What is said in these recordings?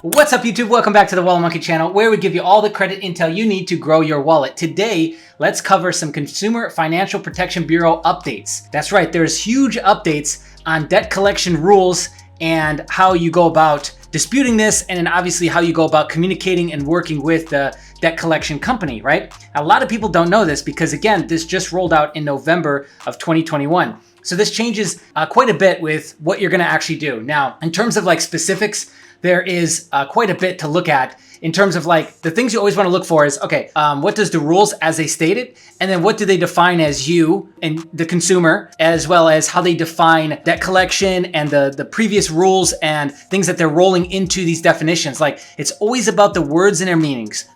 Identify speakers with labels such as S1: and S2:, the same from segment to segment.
S1: What's up, YouTube? Welcome back to the Wallet Monkey channel, where we give you all the credit intel you need to grow your wallet. Today, let's cover some Consumer Financial Protection Bureau updates. That's right, there's huge updates on debt collection rules and how you go about disputing this, and then obviously how you go about communicating and working with the debt collection company, right? A lot of people don't know this because, again, this just rolled out in November of 2021. So this changes quite a bit with what you're gonna actually do. Now, in terms of like specifics, there is quite a bit to look at in terms of like the things you always want to look for is, okay, what does the rules as they stated, and then what do they define as you and the consumer, as well as how they define debt collection and the previous rules and things that they're rolling into these definitions. Like, it's always about the words and their meanings,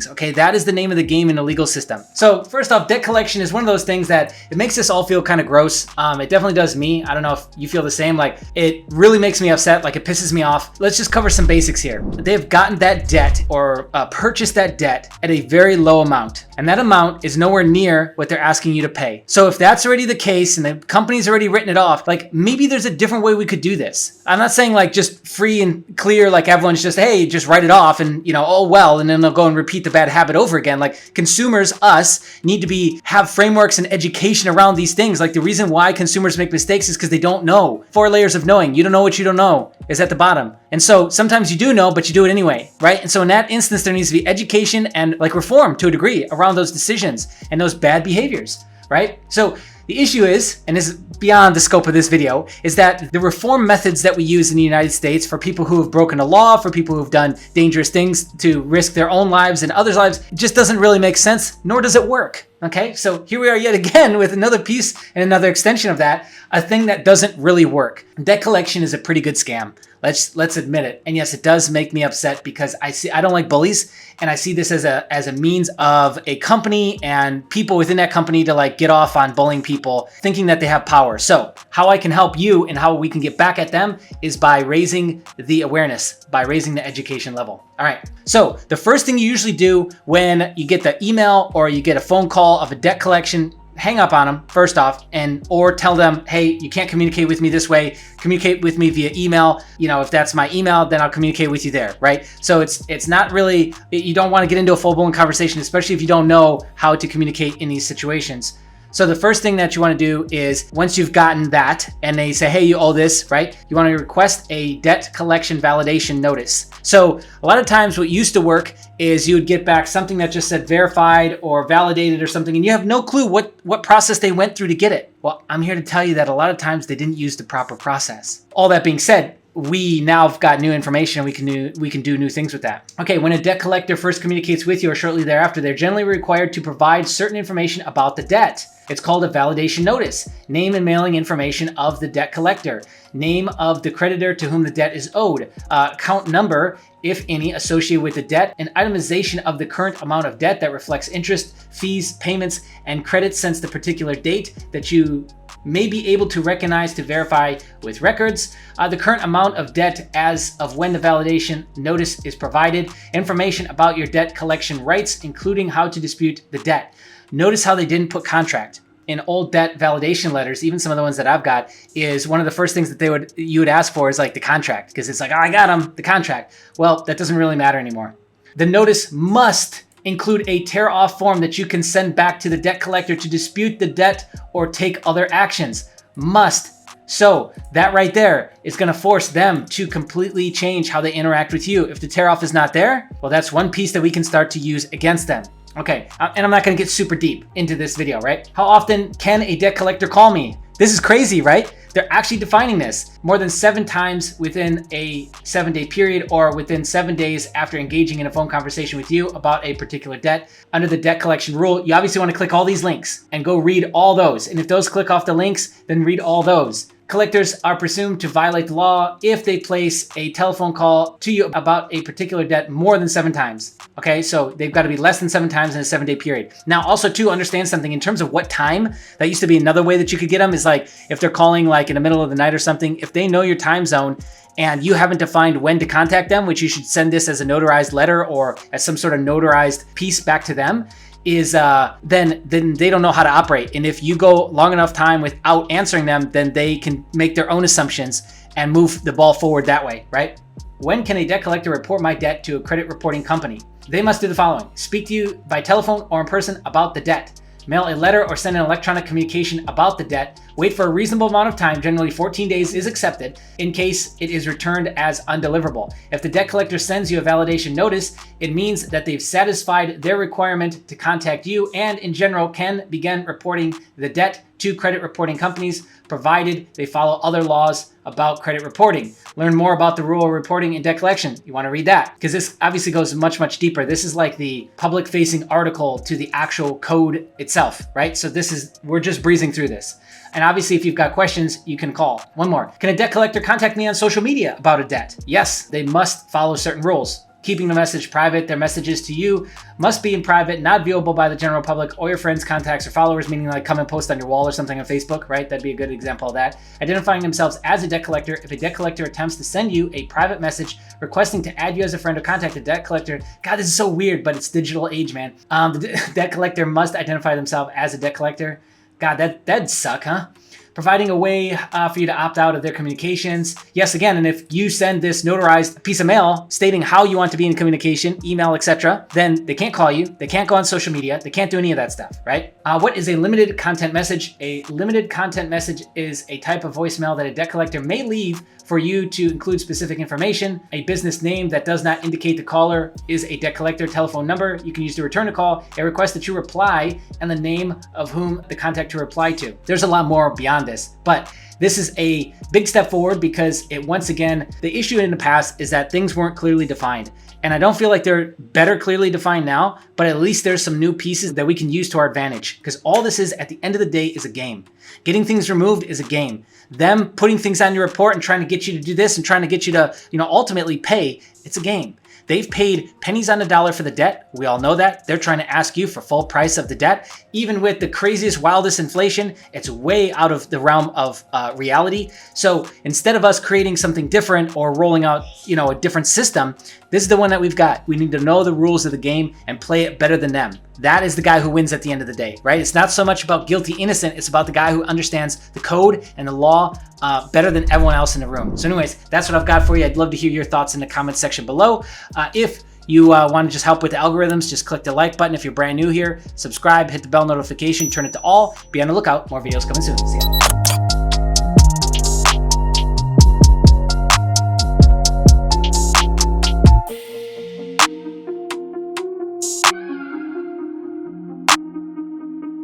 S1: okay? That is the name of the game in the legal system. So first off, debt collection is one of those things that it makes us all feel kind of gross. It definitely does me. I don't know if you feel the same. Like, it really makes me upset. Like, it pisses me off. Let's just cover some basics here. They've gotten that debt or purchased that debt at a very low amount. And that amount is nowhere near what they're asking you to pay. So if that's already the case and the company's already written it off, like maybe there's a different way we could do this. I'm not saying like just free and clear, like everyone's just, hey, just write it off and, you know, oh well, and then they'll go and repeat the bad habit over again. Like, consumers, us, need to have frameworks and education around these things. Like, the reason why consumers make mistakes is because they don't know. 4 layers of knowing. You don't know what you don't know is at the bottom. And so sometimes you do know, but you do it anyway, right? And so in that instance, there needs to be education and like reform to a degree around those decisions and those bad behaviors, right? So the issue is, and this is beyond the scope of this video, is that the reform methods that we use in the United States for people who have broken the law, for people who have done dangerous things to risk their own lives and others' lives, it just doesn't really make sense, nor does it work. Okay, so here we are yet again with another piece and another extension of that, a thing that doesn't really work. Debt collection is a pretty good scam. Let's admit it. And yes, it does make me upset because I don't like bullies, and I see this as a means of a company and people within that company to like get off on bullying people, thinking that they have power. So how I can help you and how we can get back at them is by raising the awareness, by raising the education level. All right, so the first thing you usually do when you get the email or you get a phone call of a debt collection, hang up on them first off, or tell them, hey, you can't communicate with me this way, communicate with me via email. You know, if that's my email, then I'll communicate with you there, right? So it's not really, you don't want to get into a full-blown conversation, especially if you don't know how to communicate in these situations. So the first thing that you want to do is, once you've gotten that and they say, hey, you owe this, right? You want to request a debt collection validation notice. So a lot of times what used to work is you would get back something that just said verified or validated or something, and you have no clue what process they went through to get it. Well, I'm here to tell you that a lot of times they didn't use the proper process. All that being said, we now have got new information and we can do new things with that. Okay, when a debt collector first communicates with you or shortly thereafter, they're generally required to provide certain information about the debt. It's called a validation notice. Name and mailing information of the debt collector, name of the creditor to whom the debt is owed, account number, if any, associated with the debt, and itemization of the current amount of debt that reflects interest, fees, payments, and credits since the particular date that you may be able to recognize to verify with records, the current amount of debt as of when the validation notice is provided, information about your debt collection rights, including how to dispute the debt. Notice how they didn't put contract. In old debt validation letters, even some of the ones that I've got, is one of the first things that you would ask for is like the contract, because it's like, oh, I got them, the contract. Well, that doesn't really matter anymore. The notice must include a tear-off form that you can send back to the debt collector to dispute the debt or take other actions. Must. So that right there is going to force them to completely change how they interact with you. If the tear-off is not there, well, that's one piece that we can start to use against them. Okay, and I'm not going to get super deep into this video, right? How often can a debt collector call me? This is crazy, right? They're actually defining this more than 7 times within a 7-day period, or within 7 days after engaging in a phone conversation with you about a particular debt. Under the debt collection rule, you obviously want to click all these links and go read all those. And if those click off the links, then read all those. Collectors are presumed to violate the law if they place a telephone call to you about a particular debt more than 7 times. Okay, so they've got to be less than 7 times in a 7-day period. Now, also to understand something in terms of what time, that used to be another way that you could get them, is like if they're calling like in the middle of the night or something, if they know your time zone and you haven't defined when to contact them, which you should send this as a notarized letter or as some sort of notarized piece back to them, is then they don't know how to operate. And if you go long enough time without answering them, then they can make their own assumptions and move the ball forward that way, right? When can a debt collector report my debt to a credit reporting company? They must do the following: speak to you by telephone or in person about the debt, mail a letter or send an electronic communication about the debt, wait for a reasonable amount of time, generally 14 days is accepted, in case it is returned as undeliverable. If the debt collector sends you a validation notice, it means that they've satisfied their requirement to contact you and in general can begin reporting the debt to credit reporting companies, provided they follow other laws about credit reporting. Learn more about the rule of reporting and debt collection. You want to read that because this obviously goes much, much deeper. This is like the public facing article to the actual code itself, right? So we're just breezing through this. And obviously, if you've got questions, you can call. One more. Can a debt collector contact me on social media about a debt? Yes, they must follow certain rules. Keeping the message private. Their messages to you must be in private, not viewable by the general public or your friends, contacts, or followers, meaning like come and post on your wall or something on Facebook, right? That'd be a good example of that. Identifying themselves as a debt collector. If a debt collector attempts to send you a private message requesting to add you as a friend or contact a debt collector, God, this is so weird, but it's digital age, man. The debt collector must identify themselves as a debt collector. God, that'd suck, huh? Providing a way for you to opt out of their communications. Yes, again, and if you send this notarized piece of mail stating how you want to be in communication, email, etc., then they can't call you, they can't go on social media, they can't do any of that stuff, right? What is a limited content message? A limited content message is a type of voicemail that a debt collector may leave for you to include specific information. A business name that does not indicate the caller is a debt collector. Telephone number you can use to return a call, a request that you reply, and the name of whom the contact to reply to. There's a lot more beyond this, but this is a big step forward because it, once again, the issue in the past is that things weren't clearly defined. And I don't feel like they're better clearly defined now, but at least there's some new pieces that we can use to our advantage, because all this is, at the end of the day, is a game. Getting things removed is a game. Them putting things on your report and trying to get you to do this and trying to get you to, ultimately pay, it's a game. They've paid pennies on the dollar for the debt. We all know that. They're trying to ask you for full price of the debt. Even with the craziest, wildest inflation, it's way out of the realm of reality. So instead of us creating something different or rolling out, a different system, this is the one that we've got. We need to know the rules of the game and play it better than them. That is the guy who wins at the end of the day, right? It's not so much about guilty, innocent. It's about the guy who understands the code and the law better than everyone else in the room. So anyways, that's what I've got for you. I'd love to hear your thoughts in the comments section below. If you want to just help with the algorithms, just click the like button. If you're brand new here, subscribe, hit the bell notification, turn it to all. Be on the lookout. More videos coming soon. See ya.